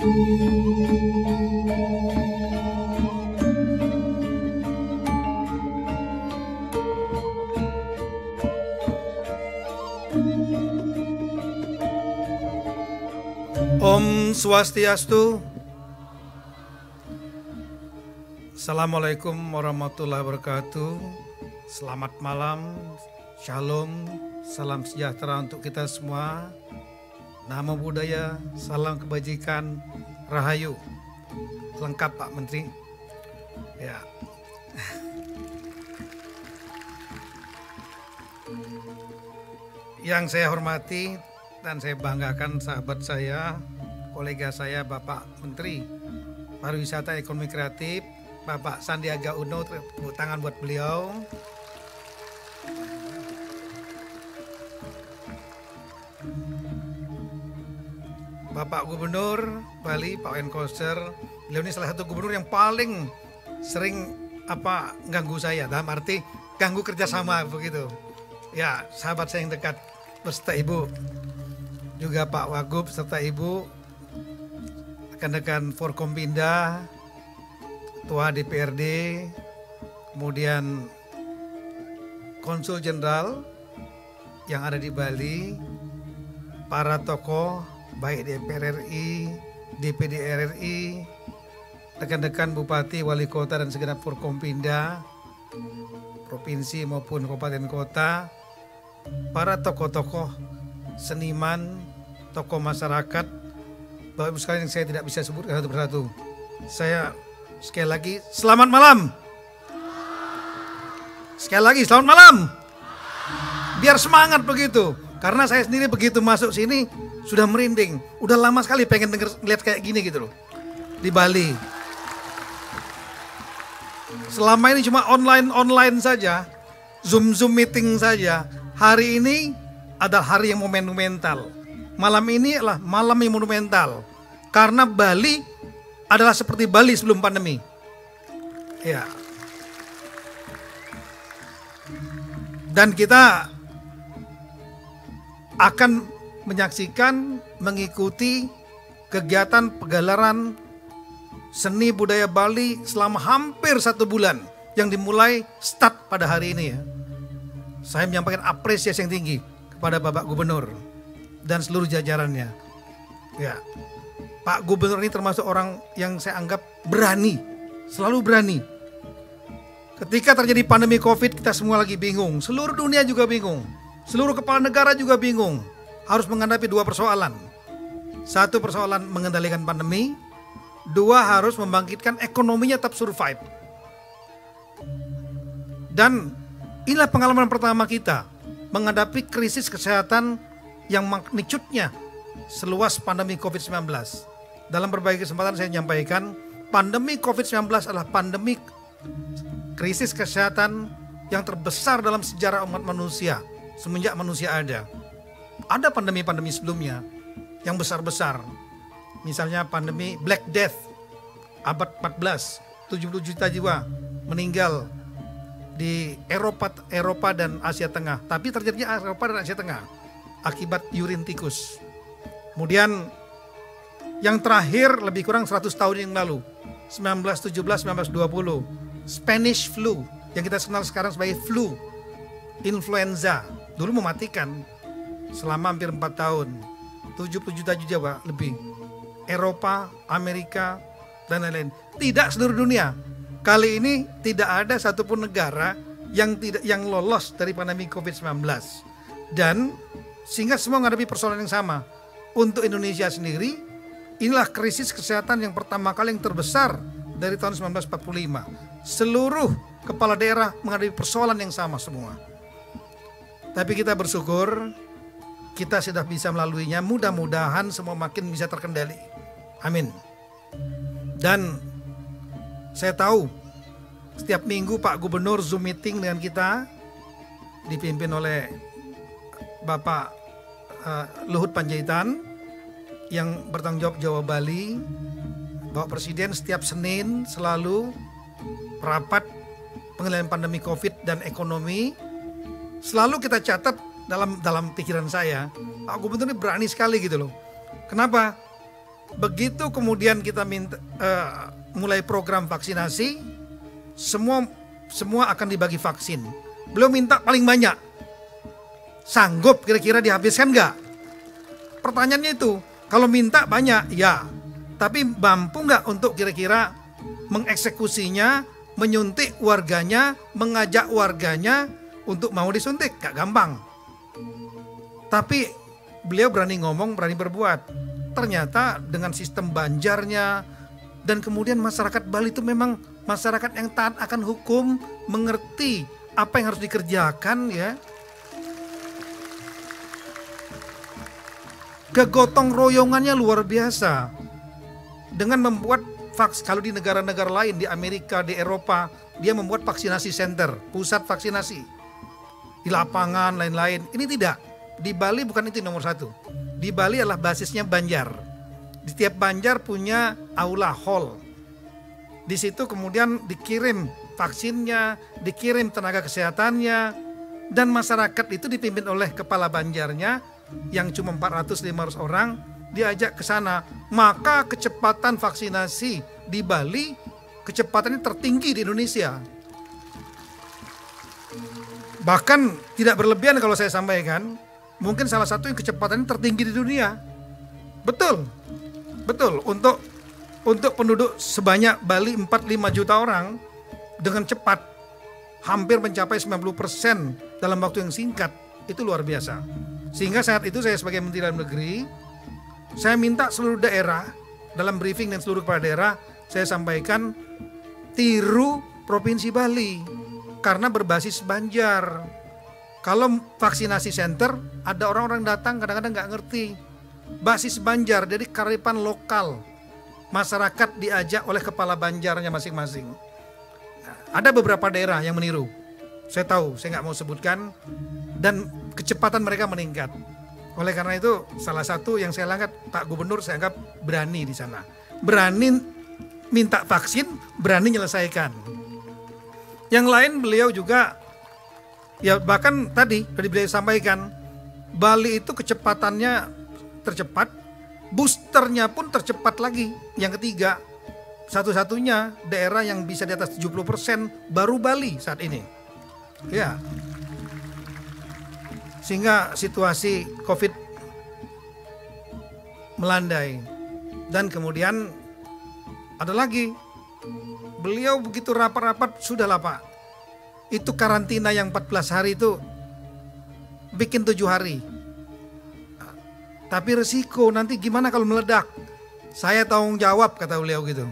Om Swastiastu. Assalamualaikum warahmatullahi wabarakatuh. Selamat malam, shalom, salam sejahtera untuk kita semua. Namo Buddhaya, salam kebajikan, rahayu. Lengkap Pak Menteri. Ya. Yang saya hormati dan saya banggakan sahabat saya, kolega saya Bapak Menteri Pariwisata Ekonomi Kreatif, Bapak Sandiaga Uno, tepuk tangan buat beliau. Bapak Gubernur Bali, Pak Wenkoster, beliau ini salah satu gubernur yang paling sering ganggu saya, dalam arti ganggu kerjasama begitu. Ya, sahabat saya yang dekat beserta Ibu, juga Pak Wagub serta Ibu, rekan-rekan Forkompinda, Ketua DPRD, kemudian Konsul Jenderal yang ada di Bali, para tokoh baik DPR RI, DPD RI, rekan-rekan Bupati, Wali Kota dan segenap Forkompinda, provinsi maupun kabupaten kota, para tokoh-tokoh seniman, tokoh masyarakat, Bapak Ibu sekalian yang saya tidak bisa sebutkan satu persatu. Saya sekali lagi selamat malam. Sekali lagi selamat malam. Biar semangat begitu. Karena saya sendiri begitu masuk sini sudah merinding. Udah lama sekali pengen lihat kayak gini gitu loh. Di Bali. Selama ini cuma online saja, Zoom meeting saja. Hari ini adalah hari yang monumental. Malam ini adalah malam yang monumental. Karena Bali adalah seperti Bali sebelum pandemi. Ya. Dan kita akan menyaksikan, mengikuti kegiatan pegelaran seni budaya Bali selama hampir 1 bulan. Yang dimulai start pada hari ini ya. Saya menyampaikan apresiasi yang tinggi kepada Bapak Gubernur dan seluruh jajarannya. Ya, Pak Gubernur ini termasuk orang yang saya anggap berani, selalu berani. Ketika terjadi pandemi COVID, kita semua lagi bingung, seluruh dunia juga bingung, seluruh kepala negara juga bingung, harus menghadapi 2 persoalan. 1 persoalan mengendalikan pandemi, 2 harus membangkitkan ekonominya tetap survive. Dan inilah pengalaman pertama kita menghadapi krisis kesehatan yang magnitudenya seluas pandemi COVID-19. Dalam berbagai kesempatan saya menyampaikan, pandemi COVID-19 adalah pandemi krisis kesehatan yang terbesar dalam sejarah umat manusia semenjak manusia ada. Ada pandemi-pandemi sebelumnya yang besar-besar. Misalnya pandemi Black Death abad 14, 70 juta jiwa meninggal di Eropa dan Asia Tengah. Tapi terjadinya Eropa dan Asia Tengah akibat urin tikus. Kemudian yang terakhir lebih kurang 100 tahun yang lalu, 1917-1920, Spanish flu yang kita kenal sekarang sebagai flu, influenza, dulu mematikan selama hampir 4 tahun, 70 juta jiwa lebih. Eropa, Amerika, dan lain-lain. Tidak seluruh dunia. Kali ini tidak ada satupun negara yang lolos dari pandemi COVID-19. Dan sehingga semua menghadapi persoalan yang sama. Untuk Indonesia sendiri, inilah krisis kesehatan yang pertama kali yang terbesar dari tahun 1945. Seluruh kepala daerah menghadapi persoalan yang sama semua. Tapi kita bersyukur kita sudah bisa melaluinya. Mudah-mudahan semua makin bisa terkendali. Amin. Dan saya tahu setiap minggu Pak Gubernur Zoom meeting dengan kita, dipimpin oleh Bapak Luhut Panjaitan yang bertanggung jawab Jawa Bali. Bapak Presiden setiap Senin selalu rapat pengendalian pandemi COVID dan ekonomi. Selalu kita catat dalam pikiran saya, Pak Gubernur ini berani sekali gitu loh. Kenapa? Begitu kemudian kita mulai program vaksinasi, semua akan dibagi vaksin. Beliau minta paling banyak. Sanggup kira-kira dihabiskan nggak? Pertanyaannya itu. Kalau minta banyak, ya. Tapi mampu nggak untuk kira-kira mengeksekusinya, menyuntik warganya, mengajak warganya untuk mau disuntik? Gak gampang. Tapi beliau berani ngomong, berani berbuat. Ternyata dengan sistem banjarnya, dan kemudian masyarakat Bali itu memang masyarakat yang taat akan hukum, mengerti apa yang harus dikerjakan, ya. Kegotong royongannya luar biasa. Dengan membuat kalau di negara-negara lain, di Amerika, di Eropa, dia membuat vaksinasi center, pusat vaksinasi di lapangan lain-lain. Ini tidak. Di Bali bukan itu nomor satu. Di Bali adalah basisnya Banjar. Di setiap Banjar punya aula hall. Di situ kemudian dikirim vaksinnya, dikirim tenaga kesehatannya, dan masyarakat itu dipimpin oleh kepala Banjarnya yang cuma 400-500 orang, diajak ke sana. Maka kecepatan vaksinasi di Bali, kecepatannya tertinggi di Indonesia. Bahkan tidak berlebihan kalau saya sampaikan, mungkin salah satu yang kecepatannya tertinggi di dunia. Betul. Untuk penduduk sebanyak Bali 45 juta orang, dengan cepat hampir mencapai 90% dalam waktu yang singkat. Itu luar biasa. Sehingga saat itu saya sebagai Menteri Dalam Negeri, saya minta seluruh daerah, dalam briefing dan seluruh kepala daerah, saya sampaikan tiru Provinsi Bali karena berbasis Banjar. Kalau vaksinasi center, ada orang-orang datang kadang-kadang nggak ngerti. Basis Banjar, jadi kearifan lokal. Masyarakat diajak oleh kepala Banjarnya masing-masing. Ada beberapa daerah yang meniru. Saya tahu, saya nggak mau sebutkan. Dan kecepatan mereka meningkat. Oleh karena itu, salah satu yang saya angkat, Pak Gubernur saya anggap berani di sana. Berani minta vaksin, berani menyelesaikan. Yang lain beliau juga, ya bahkan tadi beliau sampaikan, Bali itu kecepatannya tercepat, boosternya pun tercepat lagi. Yang ketiga, satu-satunya daerah yang bisa di atas 70% baru Bali saat ini. Ya. Sehingga situasi COVID melandai. Dan kemudian ada lagi, beliau begitu rapat-rapat, sudahlah Pak, itu karantina yang 14 hari itu bikin 7 hari. Tapi resiko nanti gimana kalau meledak? Saya tanggung jawab, kata beliau gitu.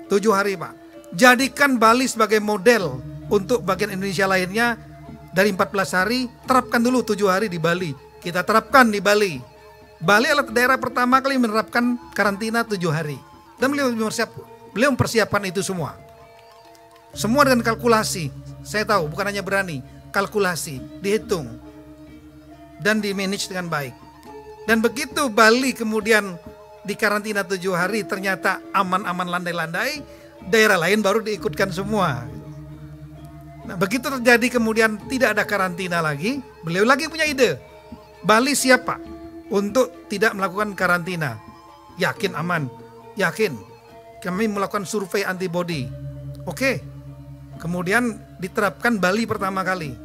7 hari Pak. Jadikan Bali sebagai model untuk bagian Indonesia lainnya. Dari 14 hari, terapkan dulu 7 hari di Bali. Kita terapkan di Bali. Bali adalah daerah pertama kali menerapkan karantina 7 hari. Dan beliau mempersiapkan itu semua. Semua dengan kalkulasi. Saya tahu, bukan hanya berani. Kalkulasi, dihitung. Dan di-manage dengan baik. Dan begitu Bali kemudian di karantina 7 hari, ternyata aman-aman landai-landai, daerah lain baru diikutkan semua. Nah, begitu terjadi kemudian tidak ada karantina lagi, beliau lagi punya ide. Bali siap Pak untuk tidak melakukan karantina. Yakin aman? Yakin. Kami melakukan survei antibody. Oke. Kemudian diterapkan Bali pertama kali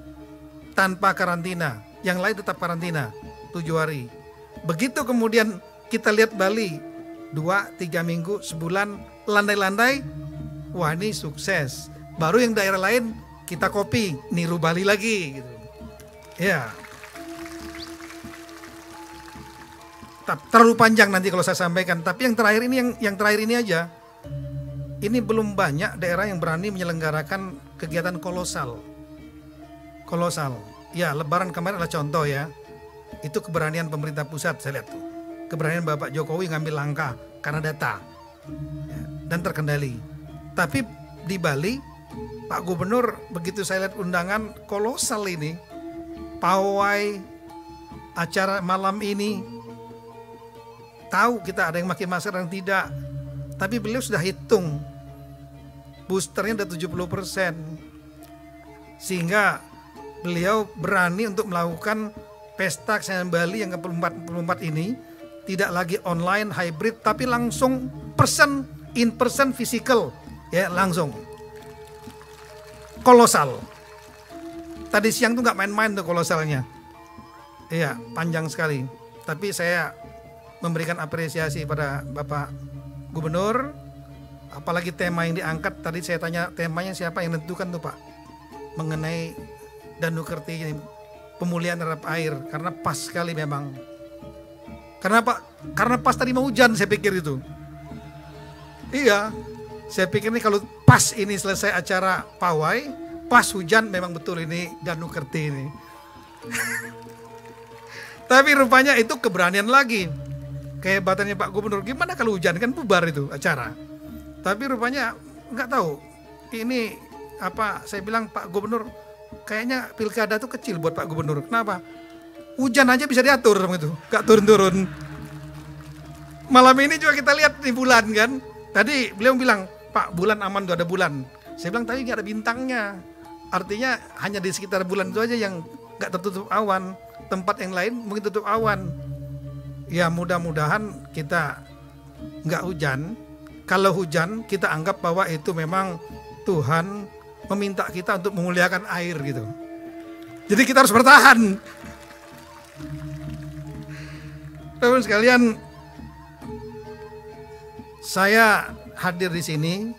tanpa karantina. Yang lain tetap karantina 7 hari. Begitu kemudian kita lihat Bali 2-3 minggu, sebulan, landai-landai. Wah, ini sukses. Baru yang daerah lain kita copy, niru Bali lagi gitu. Ya. Terlalu panjang nanti kalau saya sampaikan, tapi yang terakhir ini aja. Ini belum banyak daerah yang berani menyelenggarakan kegiatan kolosal. Kolosal. Ya, Lebaran kemarin adalah contoh ya. Itu keberanian pemerintah pusat, saya lihat tuh. Keberanian Bapak Jokowi ngambil langkah karena data. Ya, dan terkendali. Tapi di Bali, Pak Gubernur begitu saya lihat undangan kolosal ini, pawai, acara malam ini, tahu kita ada yang pakai masker dan tidak, tapi beliau sudah hitung boosternya udah 70%, sehingga beliau berani untuk melakukan pesta kesenian Bali yang ke-44 ini tidak lagi online, hybrid, tapi langsung in person, physical, ya langsung. Kolosal. Tadi siang tuh nggak main-main tuh kolosalnya. Iya, panjang sekali. Tapi saya memberikan apresiasi pada Bapak Gubernur. Apalagi tema yang diangkat, tadi saya tanya temanya siapa yang nentukan tuh Pak, mengenai Danau Kerti ini, pemulihan terhadap air, karena pas sekali memang. Karena pas tadi mau hujan saya pikir itu. Iya, saya pikir ini kalau pas ini selesai acara pawai, pas hujan memang betul ini Danau Kerti ini. Tapi rupanya itu keberanian lagi. Kehebatannya Pak Gubernur, gimana kalau hujan, kan bubar itu acara. Tapi rupanya nggak tahu. Ini apa? Saya bilang Pak Gubernur, kayaknya pilkada tuh kecil buat Pak Gubernur. Kenapa? Hujan aja bisa diatur gitu, nggak turun-turun. Malam ini juga kita lihat di bulan kan. Tadi beliau bilang, Pak bulan aman tuh, ada bulan. Saya bilang tadi nggak ada bintangnya. Artinya hanya di sekitar bulan itu aja yang nggak tertutup awan. Tempat yang lain mungkin tutup awan. Ya mudah-mudahan kita nggak hujan. Kalau hujan kita anggap bahwa itu memang Tuhan meminta kita untuk memuliakan air gitu. Jadi kita harus bertahan. Teman-teman sekalian, saya hadir di sini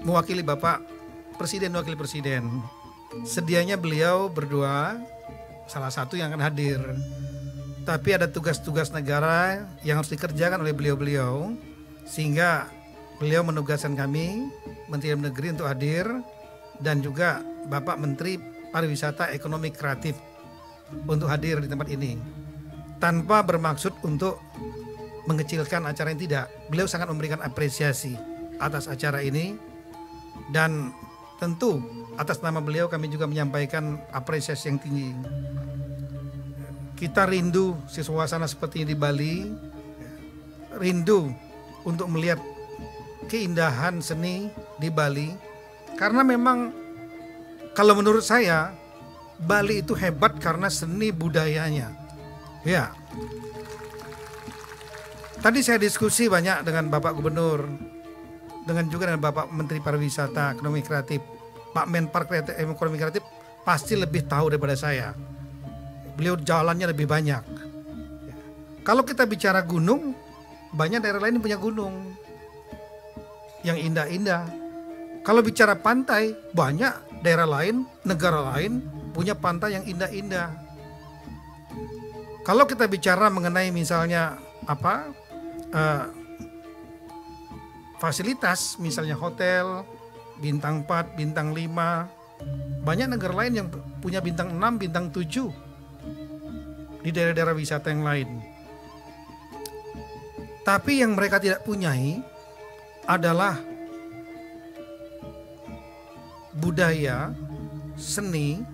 mewakili Bapak Presiden, Wakil Presiden. Sedianya beliau berdua, salah satu yang akan hadir. Tapi ada tugas-tugas negara yang harus dikerjakan oleh beliau-beliau, sehingga beliau menugaskan kami, Menteri Dalam Negeri, untuk hadir, dan juga Bapak Menteri Pariwisata Ekonomi Kreatif untuk hadir di tempat ini. Tanpa bermaksud untuk mengecilkan acara yang tidak. Beliau sangat memberikan apresiasi atas acara ini, dan tentu atas nama beliau kami juga menyampaikan apresiasi yang tinggi. Kita rindu suasana seperti ini di Bali, rindu untuk melihat keindahan seni di Bali, karena memang kalau menurut saya Bali itu hebat karena seni budayanya. Ya. Tadi saya diskusi banyak dengan Bapak Gubernur, dengan juga dengan Bapak Menteri Pariwisata Ekonomi Kreatif. Pak Menpar Ekonomi Kreatif pasti lebih tahu daripada saya. Beliau jalannya lebih banyak. Kalau kita bicara gunung, banyak daerah lain yang punya gunung yang indah-indah. Kalau bicara pantai, banyak daerah lain, negara lain punya pantai yang indah-indah. Kalau kita bicara mengenai misalnya fasilitas, misalnya hotel bintang 4, bintang 5, banyak negara lain yang punya bintang 6, bintang 7 di daerah-daerah wisata yang lain. Tapi yang mereka tidak punyai adalah budaya seni,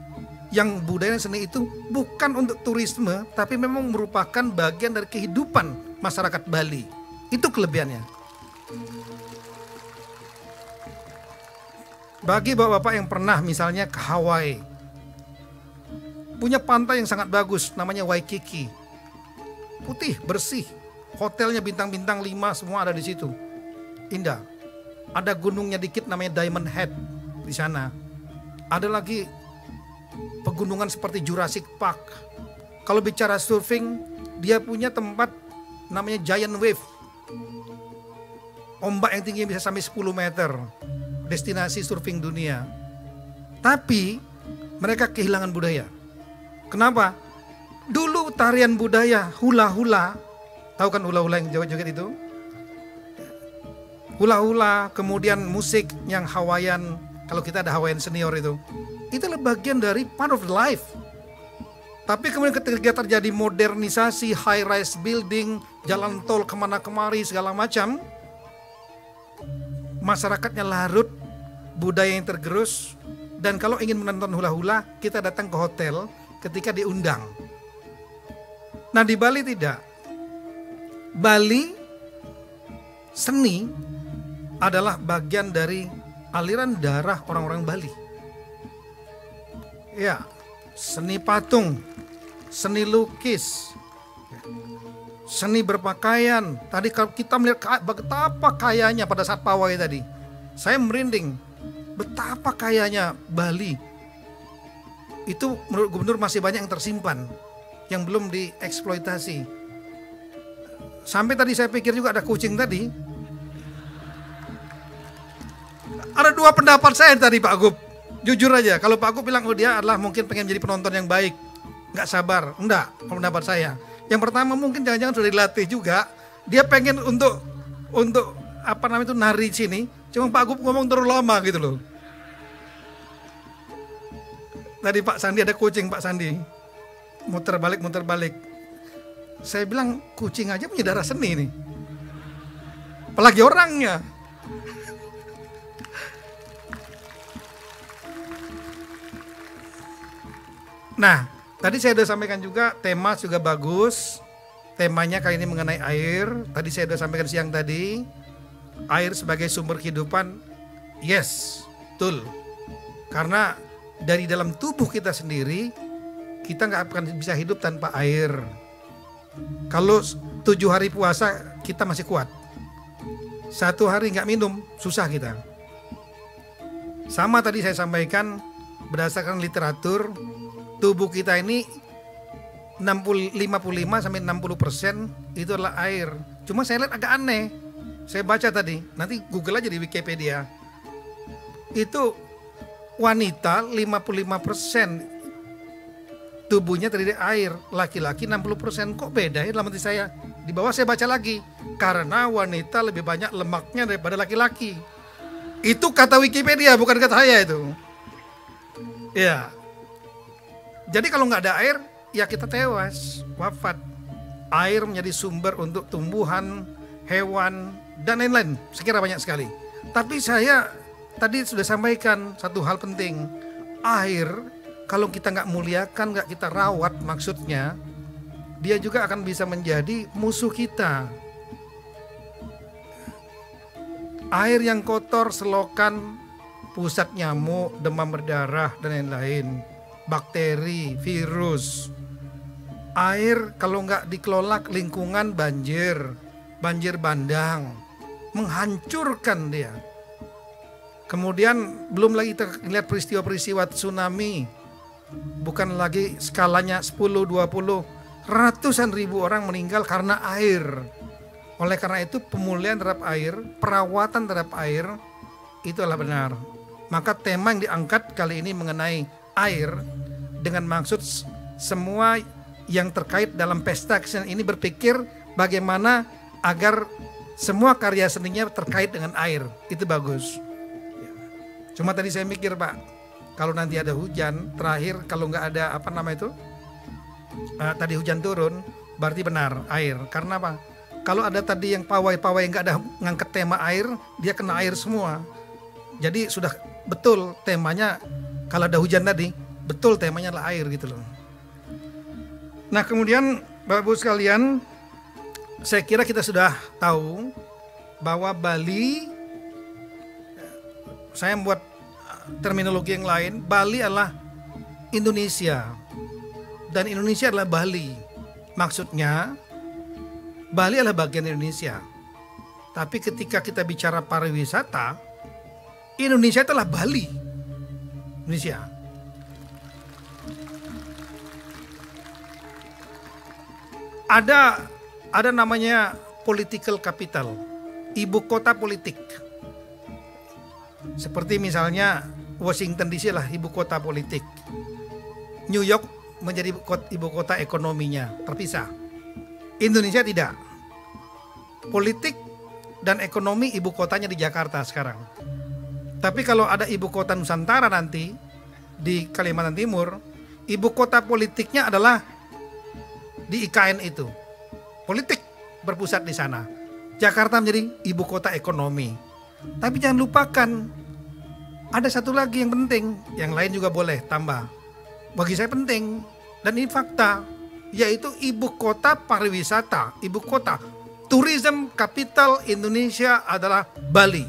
yang budaya seni itu bukan untuk turisme, tapi memang merupakan bagian dari kehidupan masyarakat Bali. Itu kelebihannya. Bagi bapak-bapak yang pernah misalnya ke Hawaii, punya pantai yang sangat bagus, namanya Waikiki. Putih, bersih, hotelnya bintang-bintang 5 semua ada di situ. Indah. Ada gunungnya dikit namanya Diamond Head di sana. Ada lagi pegunungan seperti Jurassic Park. Kalau bicara surfing, dia punya tempat namanya Giant Wave. Ombak yang tingginya bisa sampai 10 meter. Destinasi surfing dunia. Tapi mereka kehilangan budaya. Kenapa? Dulu tarian budaya hula-hula, tahu kan hula-hula yang joget-joget itu? Hula-hula, kemudian musik yang Hawaiian, kalau kita ada Hawaiian senior itu adalah bagian dari part of life. Tapi kemudian ketika terjadi modernisasi, high-rise building, jalan tol kemana-kemari segala macam, masyarakatnya larut, budaya yang tergerus, dan kalau ingin menonton hula-hula, kita datang ke hotel ketika diundang. Nah di Bali tidak. Bali, seni adalah bagian dari aliran darah orang-orang Bali. Ya, seni patung, seni lukis, seni berpakaian. Tadi kalau kita melihat betapa kayanya pada saat pawai tadi, saya merinding. Betapa kayanya Bali. Itu menurut gubernur masih banyak yang tersimpan, yang belum dieksploitasi. Sampai tadi saya pikir juga ada kucing tadi. Ada dua pendapat saya tadi Pak Gub. Jujur aja, kalau Pak Gub bilang oh dia adalah mungkin pengen jadi penonton yang baik, nggak sabar. Enggak, pendapat saya. Yang pertama mungkin jangan-jangan sudah dilatih juga. Dia pengen untuk apa namanya itu nari sini. Cuma Pak Gub ngomong terlalu lama gitu loh. Tadi Pak Sandi ada kucing Pak Sandi. Muter balik. Saya bilang kucing aja punya darah seni nih. Apalagi orangnya. Nah, tadi saya sudah sampaikan juga tema juga bagus. Temanya kali ini mengenai air. Tadi saya sudah sampaikan siang tadi. Air sebagai sumber kehidupan. Yes, betul. Karena dari dalam tubuh kita sendiri, kita nggak akan bisa hidup tanpa air. Kalau 7 hari puasa kita masih kuat. 1 hari nggak minum, susah kita. Sama tadi saya sampaikan, berdasarkan literatur, tubuh kita ini 55 sampai 60% itu adalah air. Cuma saya lihat agak aneh. Saya baca tadi, nanti Google aja di Wikipedia. Itu wanita 55% tubuhnya terdiri dari air, laki-laki 60%. Kok beda ya dalam hati saya? Di bawah saya baca lagi, karena wanita lebih banyak lemaknya daripada laki-laki. Itu kata Wikipedia, bukan kata saya itu. Ya. Jadi kalau nggak ada air, ya kita tewas, wafat. Air menjadi sumber untuk tumbuhan, hewan, dan lain-lain. Sekira banyak sekali. Tapi saya tadi sudah sampaikan satu hal penting. Air, kalau kita nggak muliakan, nggak kita rawat, maksudnya, dia juga akan bisa menjadi musuh kita. Air yang kotor, selokan, pusat nyamuk, demam berdarah, dan lain-lain. Bakteri, virus. Air kalau nggak dikelola lingkungan banjir bandang, menghancurkan dia. Kemudian belum lagi terlihat peristiwa-peristiwa tsunami, bukan lagi skalanya 10, 20, ratusan ribu orang meninggal karena air. Oleh karena itu pemulihan terhadap air, perawatan terhadap air itu adalah benar. Maka tema yang diangkat kali ini mengenai air dengan maksud semua yang terkait dalam pesta kesenian ini berpikir bagaimana agar semua karya seninya terkait dengan air. Itu bagus. Cuma tadi saya mikir Pak, kalau nanti ada hujan, terakhir kalau nggak ada apa nama itu, tadi hujan turun, berarti benar air. Karena apa? Kalau ada tadi yang pawai-pawai nggak ada ngangkat tema air, dia kena air semua. Jadi sudah betul temanya, kalau ada hujan tadi, betul temanya adalah air gitu loh. Nah kemudian Bapak Ibu sekalian, saya kira kita sudah tahu bahwa Bali, saya membuat terminologi yang lain, Bali adalah Indonesia dan Indonesia adalah Bali. Maksudnya Bali adalah bagian Indonesia. Tapi ketika kita bicara pariwisata, Indonesia adalah Bali. Indonesia. Ada namanya political capital, ibu kota politik. Seperti misalnya Washington DC lah ibu kota politik. New York menjadi ibu kota ekonominya, terpisah. Indonesia tidak. Politik dan ekonomi ibu kotanya di Jakarta sekarang. Tapi kalau ada ibu kota Nusantara nanti di Kalimantan Timur, ibu kota politiknya adalah di IKN itu. Politik berpusat di sana. Jakarta menjadi ibu kota ekonomi. Tapi jangan lupakan, ada satu lagi yang penting, yang lain juga boleh tambah. Bagi saya penting, dan ini fakta, yaitu ibu kota pariwisata, ibu kota tourism capital Indonesia adalah Bali.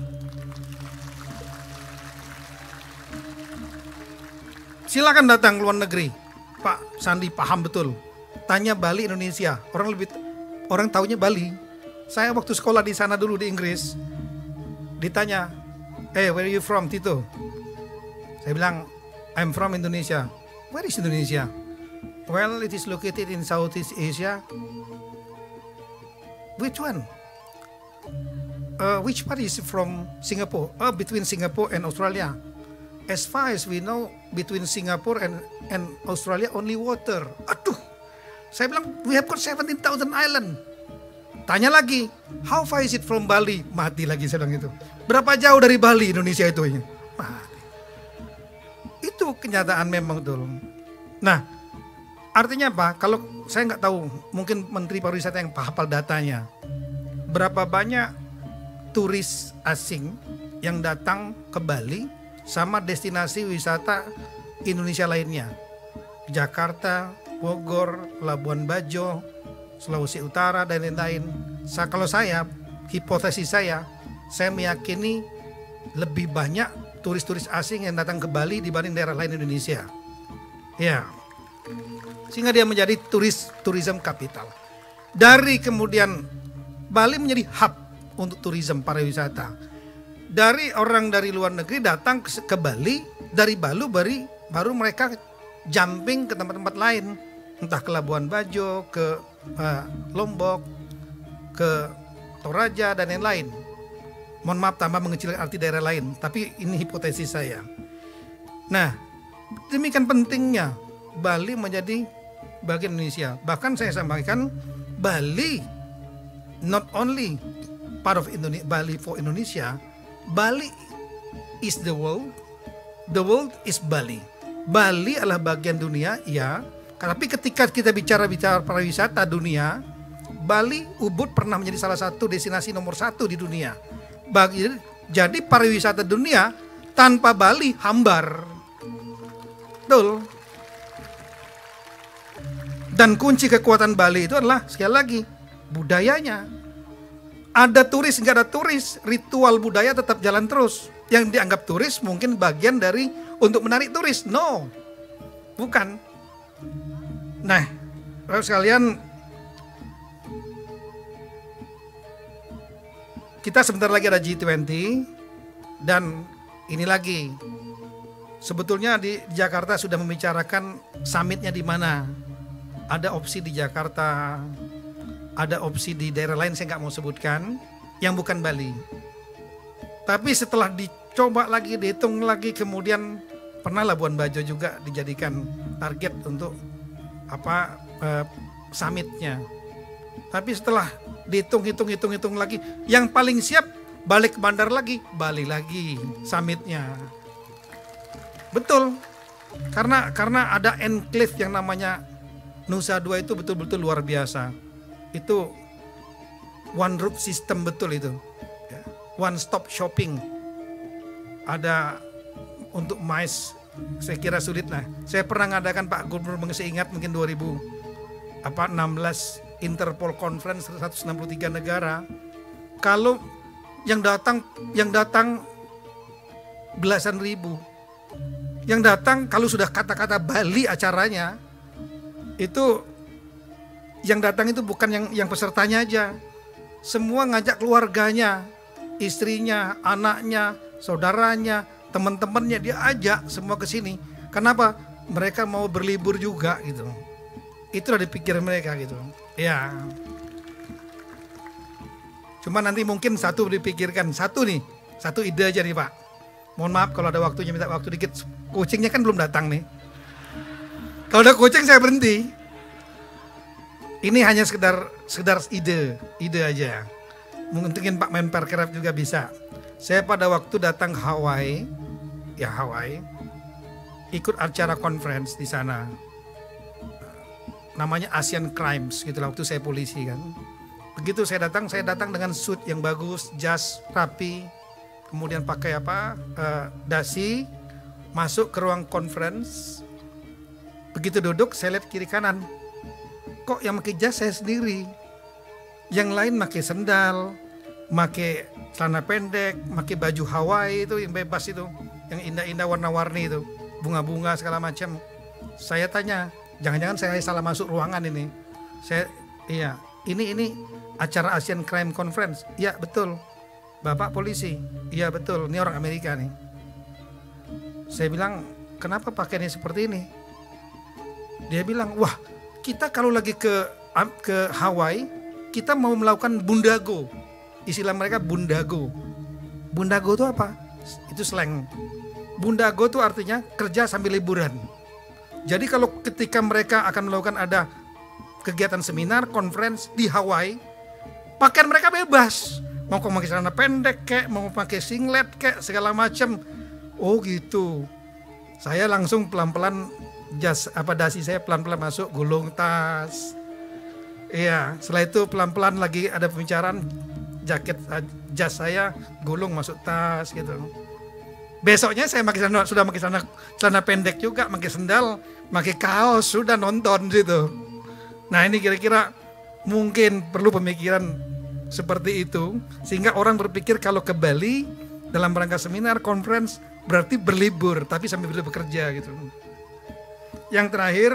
Silakan datang ke luar negeri, Pak Sandi paham betul. Tanya Bali Indonesia, orang lebih orang taunya Bali. Saya waktu sekolah di sana dulu di Inggris, ditanya, where are you from, Tito? Saya bilang, I'm from Indonesia. Where is Indonesia? Well, it is located in Southeast Asia. Which one? Which part is from Singapore? Between Singapore and Australia. As far as we know, between Singapore and Australia only water. Aduh, saya bilang, we have got 17,000 island. Tanya lagi, how far is it from Bali? Mati lagi saya bilang itu. Berapa jauh dari Bali Indonesia itu? Mati. Itu kenyataan memang betul. Nah, artinya apa? Kalau saya nggak tahu, mungkin Menteri Pariwisata yang hafal datanya. Berapa banyak turis asing yang datang ke Bali sama destinasi wisata Indonesia lainnya. Jakarta, Bogor, Labuan Bajo, Sulawesi Utara, dan lain-lain. Kalau saya, hipotesis saya meyakini lebih banyak turis-turis asing yang datang ke Bali dibanding daerah lain Indonesia. Ya, sehingga dia menjadi tourism capital. Dari kemudian Bali menjadi hub untuk turisme pariwisata. Dari orang dari luar negeri datang ke Bali, dari Bali baru mereka jumping ke tempat-tempat lain, entah ke Labuan Bajo, ke Lombok, ke Toraja dan lain-lain. Mohon maaf tambah mengecilkan arti daerah lain, tapi ini hipotesis saya. Nah, demikian pentingnya Bali menjadi bagian Indonesia. Bahkan saya sampaikan, Bali not only part of Indonesia, Bali for Indonesia, Bali is the world is Bali. Bali adalah bagian dunia, ya. Tapi ketika kita bicara pariwisata dunia, Bali, Ubud pernah menjadi salah satu destinasi nomor 1 di dunia. Jadi pariwisata dunia tanpa Bali hambar. Betul. Dan kunci kekuatan Bali itu adalah sekali lagi budayanya. Ada turis, nggak ada turis, ritual budaya tetap jalan terus. Yang dianggap turis mungkin bagian dari untuk menarik turis. No, bukan. Nah, sekalian, kita sebentar lagi ada G20 dan ini lagi. Sebetulnya di Jakarta sudah membicarakan summitnya di mana. Ada opsi di Jakarta. Ada opsi di daerah lain saya nggak mau sebutkan yang bukan Bali. Tapi setelah dicoba lagi, dihitung lagi, kemudian pernah Labuan Bajo juga dijadikan target untuk summitnya. Tapi setelah dihitung lagi, yang paling siap balik ke bandar lagi, Bali lagi summitnya. Betul, karena ada enclave yang namanya Nusa Dua itu betul-betul luar biasa. Itu one route system betul itu, one stop shopping. Ada untuk MICE, saya kira sulit lah. Saya pernah ngadakan, Pak Gubernur masih ingat, mungkin 2016 Interpol Conference 163 negara. Kalau yang datang belasan ribu, yang datang kalau sudah kata-kata Bali acaranya itu. Yang datang itu bukan yang pesertanya aja, semua ngajak keluarganya, istrinya, anaknya, saudaranya, teman-temannya, dia ajak semua ke sini. Kenapa? Mereka mau berlibur juga gitu. Itulah dipikir mereka gitu. Ya. Cuma nanti mungkin satu dipikirkan, satu ide aja nih Pak. Mohon maaf kalau ada waktunya, minta waktu dikit. Kucingnya kan belum datang nih. Kalau ada kucing saya berhenti. Ini hanya sekedar ide aja. Mungkin Pak Menparekraf juga bisa. Saya pada waktu datang Hawaii, ikut acara conference di sana. Namanya Asian Crimes gitu lah, waktu saya polisi kan. Begitu saya datang dengan suit yang bagus, jas rapi, kemudian pakai dasi, masuk ke ruang conference. Begitu duduk, saya lihat kiri kanan. Kok yang pakai jas saya sendiri, yang lain pakai sendal, pakai celana pendek, pakai baju Hawaii itu yang bebas itu, yang indah-indah warna-warni itu, bunga-bunga segala macam. Saya tanya, jangan-jangan saya salah masuk ruangan ini. ini acara Asian Crime Conference. Ya betul, Bapak polisi. Iya betul, ini orang Amerika nih. Saya bilang, kenapa pakaiannya seperti ini? Dia bilang, wah kita kalau lagi ke Hawaii, kita mau melakukan bundago. Istilah mereka bundago. Bundago itu apa? Itu slang. Bundago itu artinya kerja sambil liburan. Jadi kalau ketika mereka akan melakukan ada kegiatan seminar, conference di Hawaii, pakaian mereka bebas. Mau pakai celana pendek kek, mau pakai singlet kek, segala macam. Oh gitu. Saya langsung pelan-pelan dasi saya pelan-pelan masuk, gulung tas. Iya, setelah itu pelan-pelan lagi ada pembicaraan, jas saya gulung masuk tas gitu. Besoknya saya sudah pakai celana pendek juga, pakai sendal, pakai kaos, sudah nonton gitu. Nah ini kira-kira mungkin perlu pemikiran seperti itu, sehingga orang berpikir kalau ke Bali dalam rangka seminar, conference berarti berlibur, tapi sambil bekerja gitu. Yang terakhir,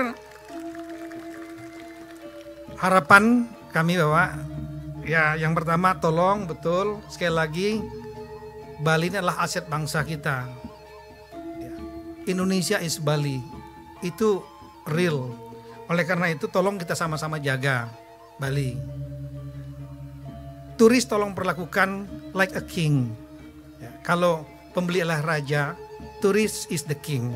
harapan kami Bapak, ya yang pertama tolong betul sekali lagi, Bali ini adalah aset bangsa kita. Indonesia is Bali, itu real. Oleh karena itu tolong kita sama-sama jaga Bali. Turis tolong perlakukan like a king. Kalau pembeli adalah raja, turis is the king.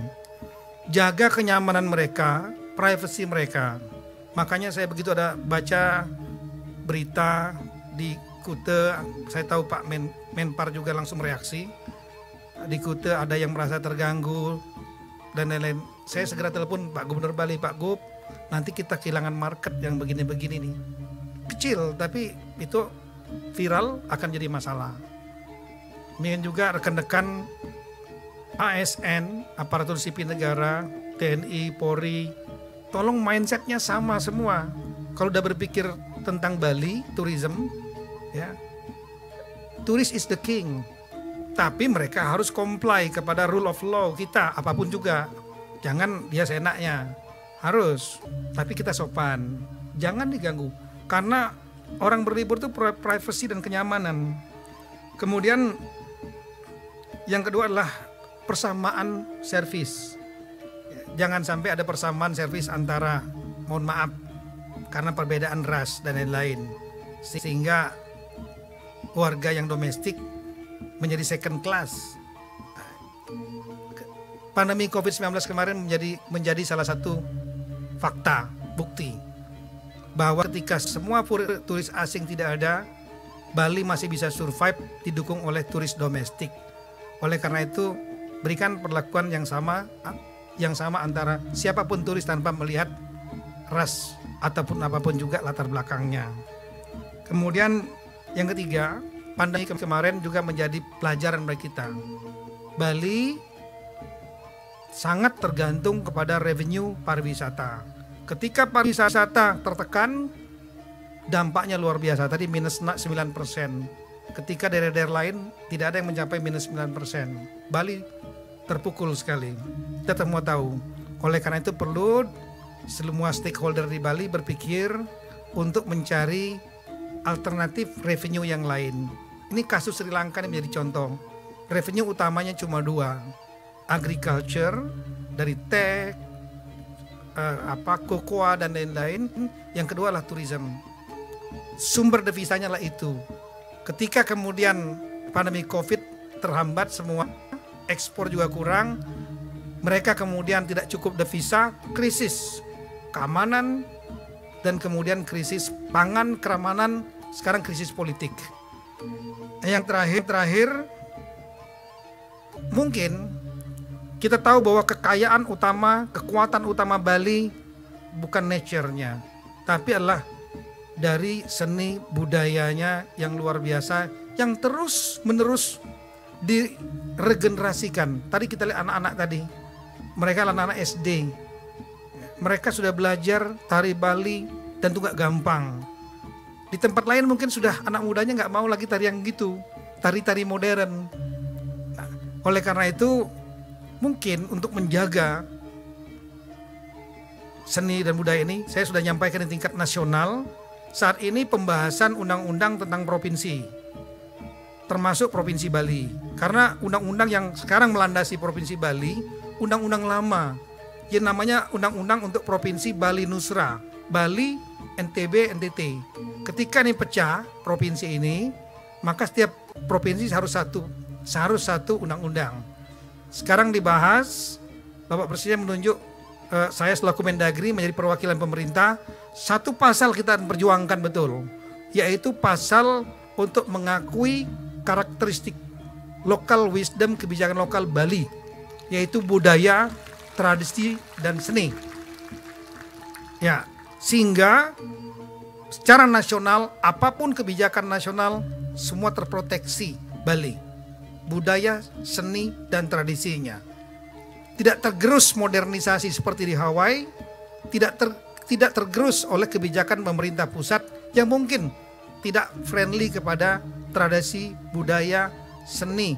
Jaga kenyamanan mereka, privacy mereka. Makanya saya begitu ada baca berita di Kute, saya tahu Pak Menpar juga langsung reaksi. Di Kute ada yang merasa terganggu dan lain-lain. Saya segera telepon Pak Gubernur Bali, Pak Gub, nanti kita kehilangan market yang begini-begini nih. Kecil tapi itu viral akan jadi masalah. Kemudian juga rekan-rekan ASN, aparatur sipil negara, TNI, Polri, tolong mindsetnya sama semua. Kalau udah berpikir tentang Bali, tourism, ya, turis is the king. Tapi mereka harus comply kepada rule of law kita, apapun juga. Jangan dia seenaknya, harus. Tapi kita sopan, jangan diganggu. Karena orang berlibur itu privacy dan kenyamanan. Kemudian yang kedua adalah persamaan servis. Jangan sampai ada persamaan servis antara, mohon maaf, karena perbedaan ras dan lain-lain. Sehingga warga yang domestik menjadi second class. Pandemi COVID-19 kemarin menjadi salah satu fakta, bukti bahwa ketika semua turis asing tidak ada, Bali masih bisa survive didukung oleh turis domestik. Oleh karena itu, berikan perlakuan yang sama antara siapapun turis tanpa melihat ras ataupun apapun juga latar belakangnya. Kemudian yang ketiga, pandemi kemarin juga menjadi pelajaran bagi kita. Bali sangat tergantung kepada revenue pariwisata. Ketika pariwisata tertekan, dampaknya luar biasa. Tadi minus 9%. Ketika daerah-daerah lain tidak ada yang mencapai minus 9%. Bali terpukul sekali. Kita semua tahu. Oleh karena itu perlu semua stakeholder di Bali berpikir untuk mencari alternatif revenue yang lain. Ini kasus Sri Lanka ini menjadi contoh. Revenue utamanya cuma dua, agriculture dari teh, kokoa dan lain-lain. Yang kedua adalah tourism. Sumber devisanya lah itu. Ketika kemudian pandemi COVID terhambat semua, ekspor juga kurang, mereka kemudian tidak cukup devisa, krisis keamanan, dan kemudian krisis pangan, keamanan, sekarang krisis politik. Yang terakhir, mungkin kita tahu bahwa kekayaan utama, kekuatan utama Bali bukan nature-nya, tapi adalah dari seni budayanya yang luar biasa, yang terus menerus diregenerasikan. Tadi kita lihat anak-anak tadi, mereka anak-anak SD, mereka sudah belajar tari Bali dan itu gak gampang. Di tempat lain mungkin sudah anak mudanya gak mau lagi tari yang gitu, tari-tari modern. Nah, oleh karena itu mungkin untuk menjaga seni dan budaya ini, saya sudah nyampaikan di tingkat nasional, saat ini pembahasan undang-undang tentang provinsi, termasuk Provinsi Bali. Karena undang-undang yang sekarang melandasi Provinsi Bali, undang-undang lama, yang namanya Undang-Undang untuk Provinsi Bali Nusra, Bali, NTB, NTT. Ketika ini pecah provinsi ini, maka setiap provinsi harus satu undang-undang. Sekarang dibahas, Bapak Presiden menunjuk saya selaku Mendagri menjadi perwakilan pemerintah. Satu pasal kita perjuangkan betul, yaitu pasal untuk mengakui karakteristik local wisdom, kebijakan lokal Bali, yaitu budaya, tradisi, dan seni. Ya, sehingga secara nasional, apapun kebijakan nasional, semua terproteksi Bali, budaya, seni, dan tradisinya. Tidak tergerus modernisasi seperti di Hawaii, tidak tergerus oleh kebijakan pemerintah pusat yang mungkin tidak friendly kepada tradisi, budaya, seni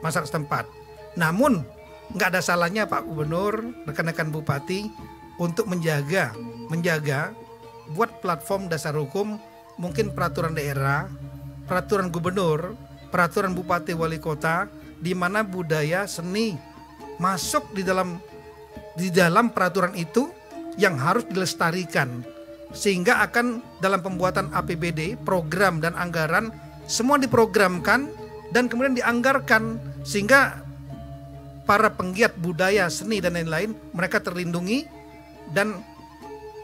masyarakat setempat. Namun nggak ada salahnya Pak Gubernur, rekan-rekan Bupati untuk menjaga buat platform dasar hukum, mungkin peraturan daerah, peraturan gubernur, peraturan bupati wali kota, di mana budaya seni masuk di dalam peraturan itu yang harus dilestarikan, sehingga akan dalam pembuatan APBD, program dan anggaran semua diprogramkan dan kemudian dianggarkan, sehingga para penggiat budaya, seni dan lain-lain mereka terlindungi dan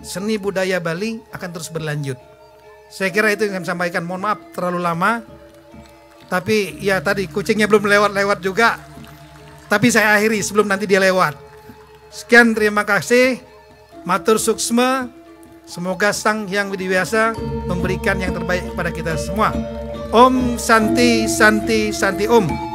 seni budaya Bali akan terus berlanjut. Saya kira itu yang saya sampaikan. Mohon maaf terlalu lama, tapi ya tadi kucingnya belum lewat juga, tapi saya akhiri sebelum nanti dia lewat. Sekian, terima kasih. Matur suksma, semoga Sang Hyang Widiwasa memberikan yang terbaik kepada kita semua. Om Santi Santi Santi Om.